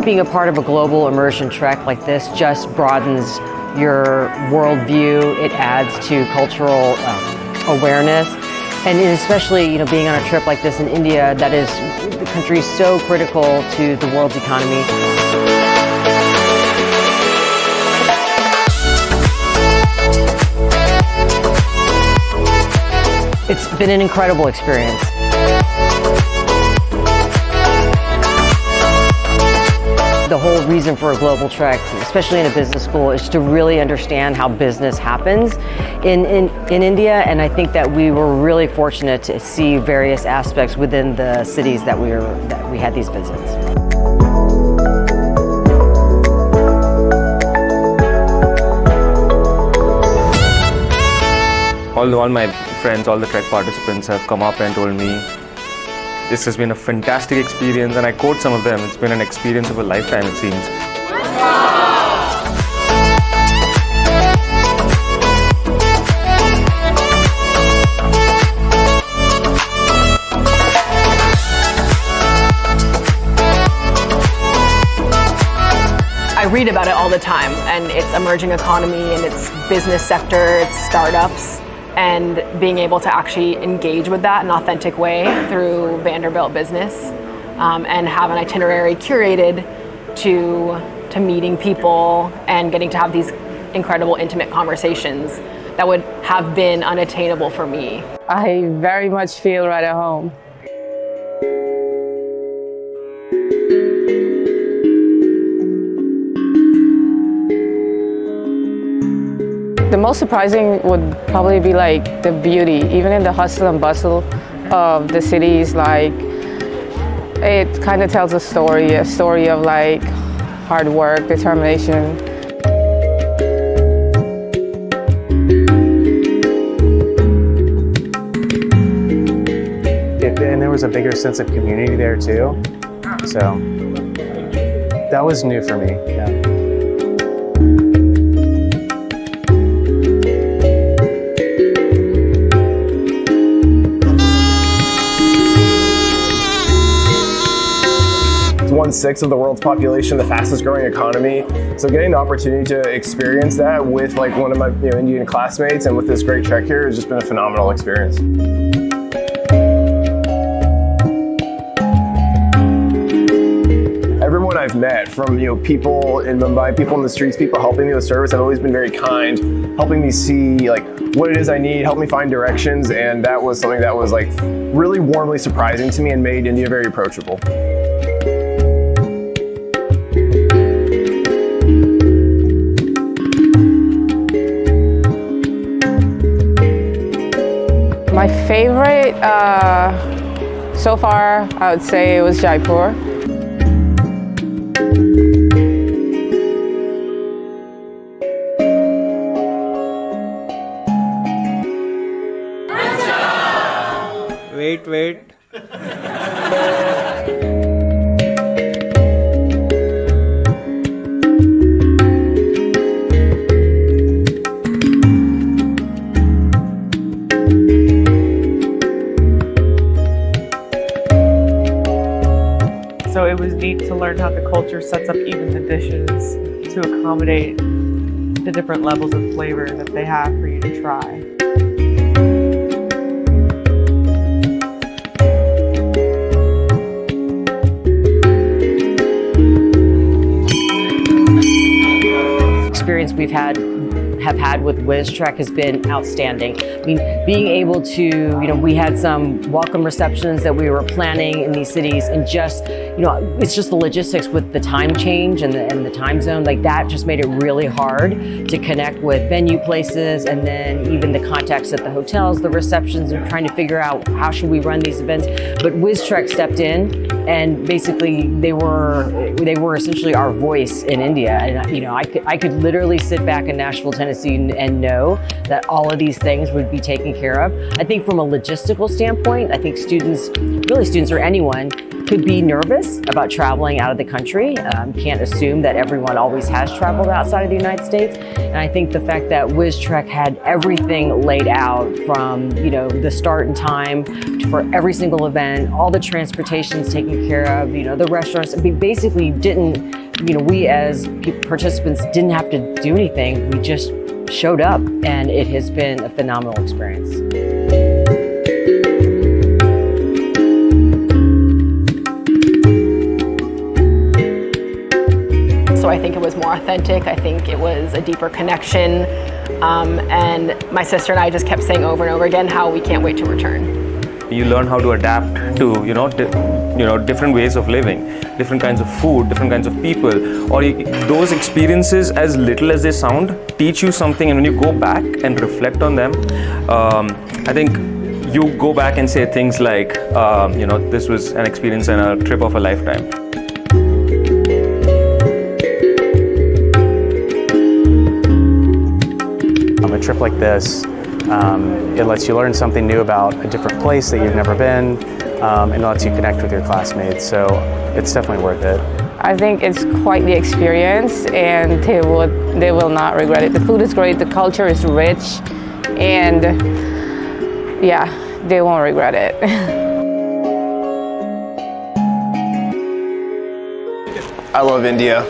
being a part of a global immersion trek like this just broadens your worldview. It adds to cultural awareness. And especially, being on a trip like this in India, that is, the country is so critical to the world's economy. It's been an incredible experience. The whole reason for a global trek, especially in a business school, is to really understand how business happens in India. And I think that we were really fortunate to see various aspects within the cities that we had these visits. All my friends, all the trek participants have come up and told me this has been a fantastic experience, and I quote some of them, it's been an experience of a lifetime, it seems. I read about it all the time, and it's emerging economy, and it's business sector, it's startups, and being able to actually engage with that in an authentic way through Vanderbilt business, and have an itinerary curated to meeting people and getting to have these incredible intimate conversations that would have been unattainable for me. I very much feel right at home. The most surprising would probably be like the beauty, even in the hustle and bustle of the cities. Like, it kind of tells a story of like hard work, determination. And there was a bigger sense of community there too. So that was new for me. Yeah. It's 1/6 of the world's population, the fastest growing economy. So getting the opportunity to experience that with like one of my Indian classmates and with this great trek here has just been a phenomenal experience. Everyone I've met, from people in Mumbai, people in the streets, people helping me with service, have always been very kind, helping me see like what it is I need, help me find directions, and that was something that was like really warmly surprising to me and made India very approachable. My favorite so far, I would say it was Jaipur. Wait. So it was neat to learn how the culture sets up even the dishes to accommodate the different levels of flavor that they have for you to try. Experience we've have had with WizTrek has been outstanding. I mean, being able to, we had some welcome receptions that we were planning in these cities, and just, it's just the logistics with the time change and the time zone, like that just made it really hard to connect with venue places, and then even the contacts at the hotels, the receptions, and trying to figure out how should we run these events. But WizTrek stepped in, and basically they were essentially our voice in India. And I could literally sit back in Nashville, Tennessee, and know that all of these things would be taken care of. I think from a logistical standpoint, I think students or anyone, could be nervous about traveling out of the country. Can't assume that everyone always has traveled outside of the United States. And I think the fact that WizTrek had everything laid out from, the start and time for every single event, all the transportation's taken care of, the restaurants, we basically didn't, we as participants didn't have to do anything. We just showed up, and it has been a phenomenal experience. So I think it was more authentic. I think it was a deeper connection. And my sister and I just kept saying over and over again how we can't wait to return. You learn how to adapt to, different ways of living, different kinds of food, different kinds of people, or those experiences, as little as they sound, teach you something. And when you go back and reflect on them, I think you go back and say things like, this was an experience and a trip of a lifetime. A trip like this, it lets you learn something new about a different place that you've never been, and it lets you connect with your classmates, so it's definitely worth it. I think it's quite the experience, and they will not regret it. The food is great, the culture is rich, and yeah, they won't regret it. I love India.